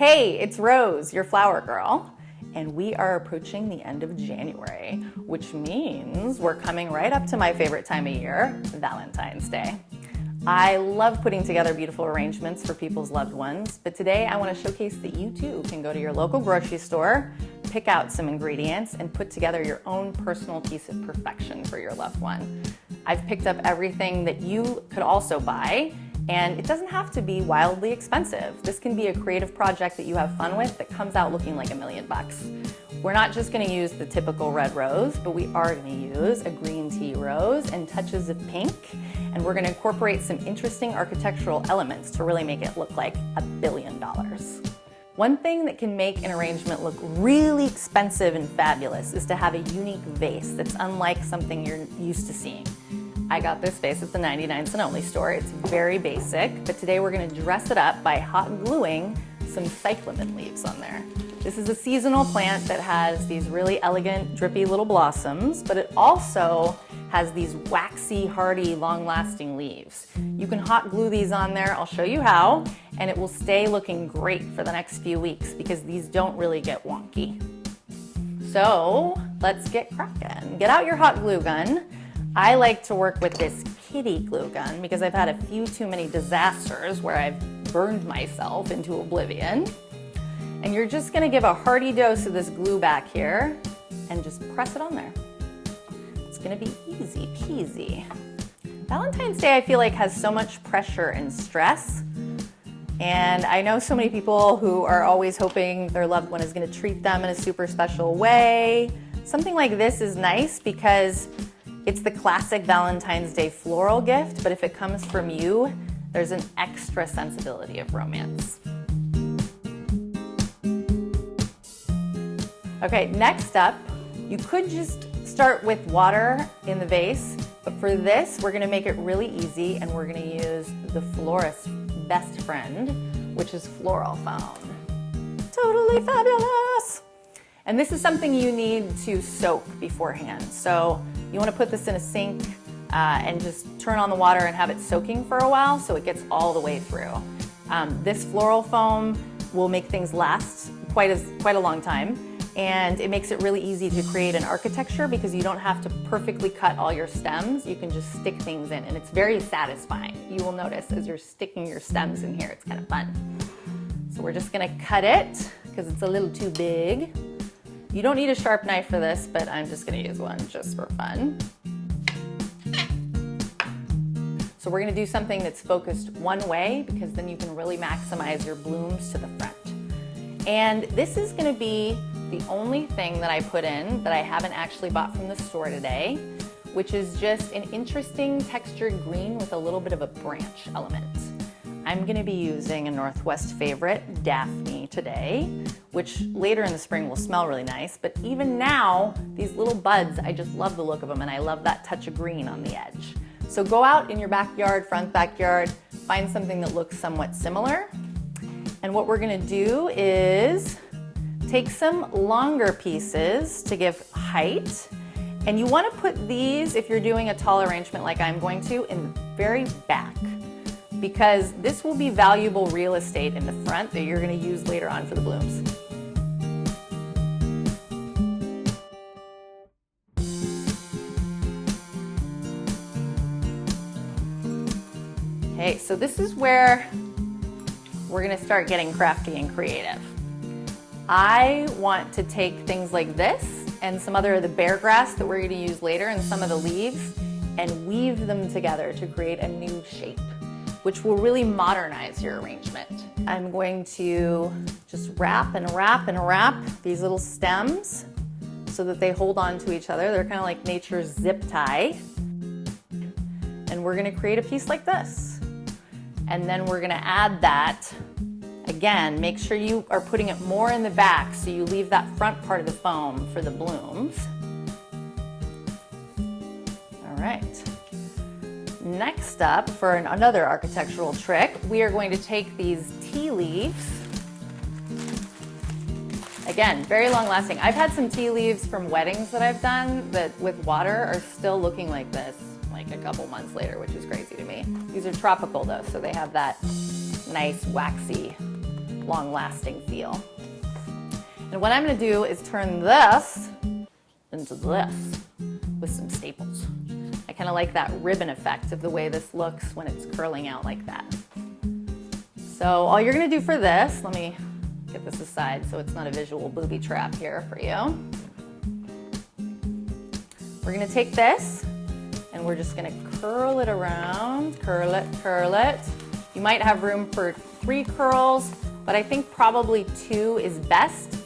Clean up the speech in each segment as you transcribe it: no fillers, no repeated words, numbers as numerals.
Hey, it's Rose, your flower girl, and we are approaching the end of January, which means we're coming right up to my favorite time of year, Valentine's Day. I love putting together beautiful arrangements for people's loved ones, but today I want to showcase that you too can go to your local grocery store, pick out some ingredients, and put together your own personal piece of perfection for your loved one. I've picked up everything that you could also buy, and it doesn't have to be wildly expensive. This can be a creative project that you have fun with that comes out looking like $1 million. We're not just going to use the typical red rose, but we are going to use a green tea rose and touches of pink, and we're going to incorporate some interesting architectural elements to really make it look like $1 billion. One thing that can make an arrangement look really expensive and fabulous is to have a unique vase that's unlike something you're used to seeing. I got this vase at the 99-cent only store. It's very basic, but today we're going to dress it up by hot gluing some cyclamen leaves on there. This is a seasonal plant that has these really elegant, drippy little blossoms, but it also has these waxy, hardy, long-lasting leaves. You can hot glue these on there, I'll show you how, and it will stay looking great for the next few weeks because these don't really get wonky. So let's get cracking. Get out your hot glue gun. I like to work with this kitty glue gun because I've had a few too many disasters where I've burned myself into oblivion. And you're just gonna give a hearty dose of this glue back here and just press it on there. It's gonna be easy peasy. Valentine's Day, I feel like, has so much pressure and stress. And I know so many people who are always hoping their loved one is gonna treat them in a super special way. Something like this is nice because it's the classic Valentine's Day floral gift, but if it comes from you, there's an extra sensibility of romance. Okay, next up, you could just start with water in the vase, but for this, we're gonna make it really easy and we're gonna use the florist's best friend, which is floral foam. Totally fabulous! And this is something you need to soak beforehand. So you wanna put this in a sink and just turn on the water and have it soaking for a while so it gets all the way through. This floral foam will make things last quite a long time. And it makes it really easy to create an architecture because you don't have to perfectly cut all your stems. You can just stick things in, and it's very satisfying. You will notice as you're sticking your stems in here, it's kind of fun. So we're just gonna cut it because it's a little too big. You don't need a sharp knife for this, but I'm just gonna use one just for fun. So we're gonna do something that's focused one way because then you can really maximize your blooms to the front. And this is gonna be the only thing that I put in that I haven't actually bought from the store today, which is just an interesting textured green with a little bit of a branch element. I'm gonna be using a Northwest favorite, Daphne, today, which later in the spring will smell really nice, but even now, these little buds, I just love the look of them and I love that touch of green on the edge. So go out in your backyard, front backyard, find something that looks somewhat similar. And what we're gonna do is take some longer pieces to give height. And you wanna put these, if you're doing a tall arrangement like I'm going to, in the very back, because this will be valuable real estate in the front that you're gonna use later on for the blooms. Okay, so this is where we're gonna start getting crafty and creative. I want to take things like this and some other of the bear grass that we're gonna use later and some of the leaves and weave them together to create a new shape, which will really modernize your arrangement. I'm going to just wrap and wrap and wrap these little stems so that they hold on to each other. They're kind of like nature's zip tie. And we're gonna create a piece like this. And then we're gonna add that. Again, make sure you are putting it more in the back so you leave that front part of the foam for the blooms. All right. Next up, for another architectural trick, we are going to take these tea leaves. Again, very long lasting. I've had some tea leaves from weddings that I've done that with water are still looking like this, like a couple months later, which is crazy to me. These are tropical though, so they have that nice waxy long-lasting feel. And what I'm gonna do is turn this into this with some staples. I kind of like that ribbon effect of the way this looks when it's curling out like that. So all you're gonna do for this, let me get this aside so it's not a visual booby trap here for you. We're gonna take this and we're just gonna curl it around, curl it, curl it. You might have room for 3 curls, but I think probably 2 is best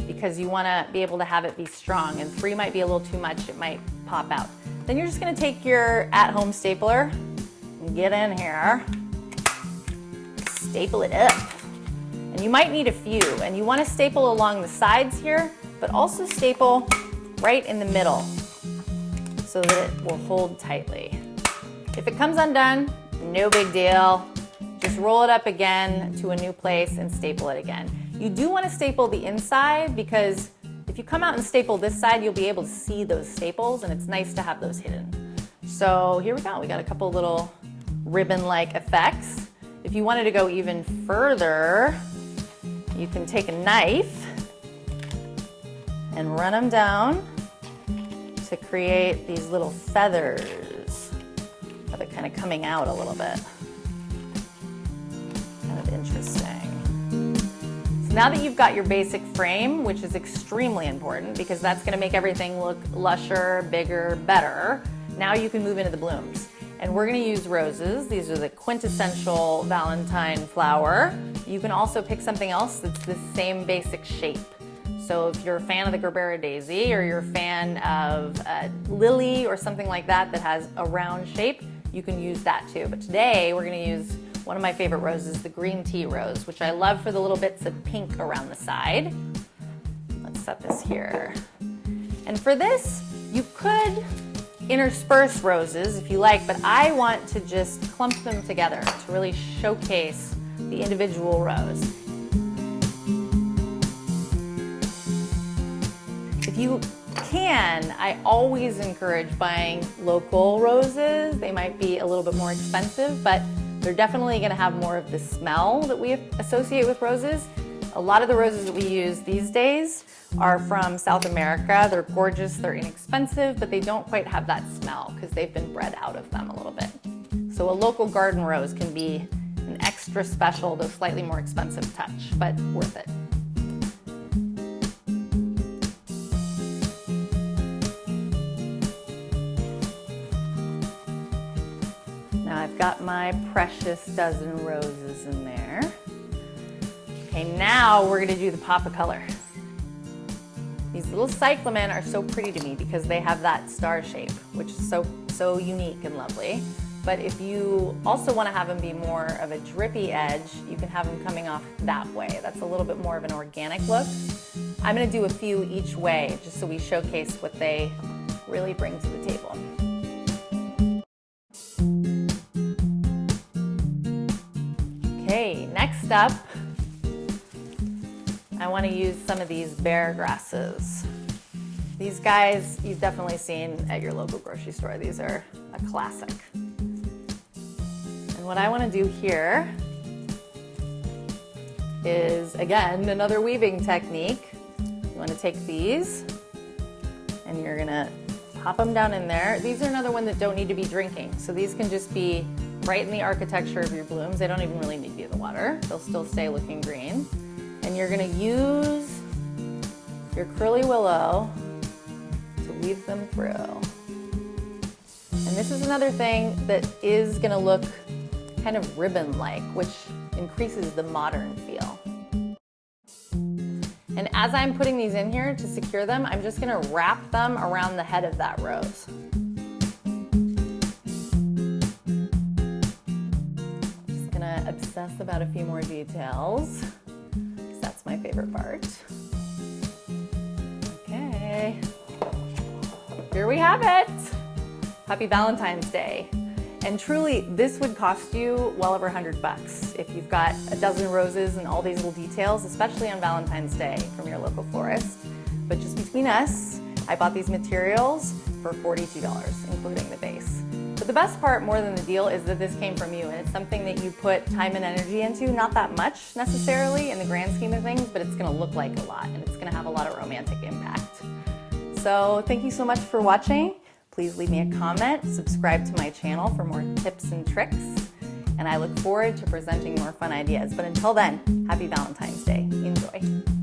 because you wanna be able to have it be strong, and 3 might be a little too much, it might pop out. Then you're just gonna take your at-home stapler and get in here, staple it up. And you might need a few, and you wanna staple along the sides here, but also staple right in the middle so that it will hold tightly. If it comes undone, no big deal. Just roll it up again to a new place and staple it again. You do want to staple the inside because if you come out and staple this side, you'll be able to see those staples, and it's nice to have those hidden. So here we go. We got a couple little ribbon-like effects. If you wanted to go even further, you can take a knife and run them down to create these little feathers of it kind of coming out a little bit. Kind of interesting. So now that you've got your basic frame, which is extremely important because that's going to make everything look lusher, bigger, better, now you can move into the blooms. And we're going to use roses. These are the quintessential Valentine flower. You can also pick something else that's the same basic shape. So if you're a fan of the Gerbera daisy, or you're a fan of a lily or something like that that has a round shape, you can use that too. But today we're going to use one of my favorite roses, the green tea rose, which I love for the little bits of pink around the side. Let's set this here. And for this, you could intersperse roses if you like, but I want to just clump them together to really showcase the individual rose. If you can, I always encourage buying local roses. They might be a little bit more expensive, but they're definitely going to have more of the smell that we associate with roses. A lot of the roses that we use these days are from South America. They're gorgeous, they're inexpensive, but they don't quite have that smell because they've been bred out of them a little bit. So a local garden rose can be an extra special, though slightly more expensive touch, but worth it. Now I've got my precious dozen roses in there. Okay, now we're gonna do the pop of color. These little cyclamen are so pretty to me because they have that star shape, which is so unique and lovely. But if you also want to have them be more of a drippy edge, you can have them coming off that way. That's a little bit more of an organic look. I'm going to do a few each way just so we showcase what they really bring to the table. Okay, next up, I want to use some of these bear grasses. These guys you've definitely seen at your local grocery store. These are a classic. And what I want to do here is, again, another weaving technique. You want to take these and you're going to pop them down in there. These are another one that don't need to be drinking. So these can just be right in the architecture of your blooms. They don't even really need to be in the water. They'll still stay looking green. And you're going to use your curly willow to weave them through. And this is another thing that is going to look kind of ribbon-like, which increases the modern feel. And as I'm putting these in here to secure them, I'm just going to wrap them around the head of that rose. Just going to obsess about a few more details. That's my favorite part. Okay, here we have it. Happy Valentine's Day. And truly, this would cost you well over $100 if you've got a dozen roses and all these little details, especially on Valentine's Day from your local florist. But just between us, I bought these materials for $42, including the base. But the best part, more than the deal, is that this came from you, and it's something that you put time and energy into, not that much necessarily in the grand scheme of things, but it's gonna look like a lot, and it's gonna have a lot of romantic impact. So thank you so much for watching. Please leave me a comment, subscribe to my channel for more tips and tricks, and I look forward to presenting more fun ideas. But until then, happy Valentine's Day. Enjoy.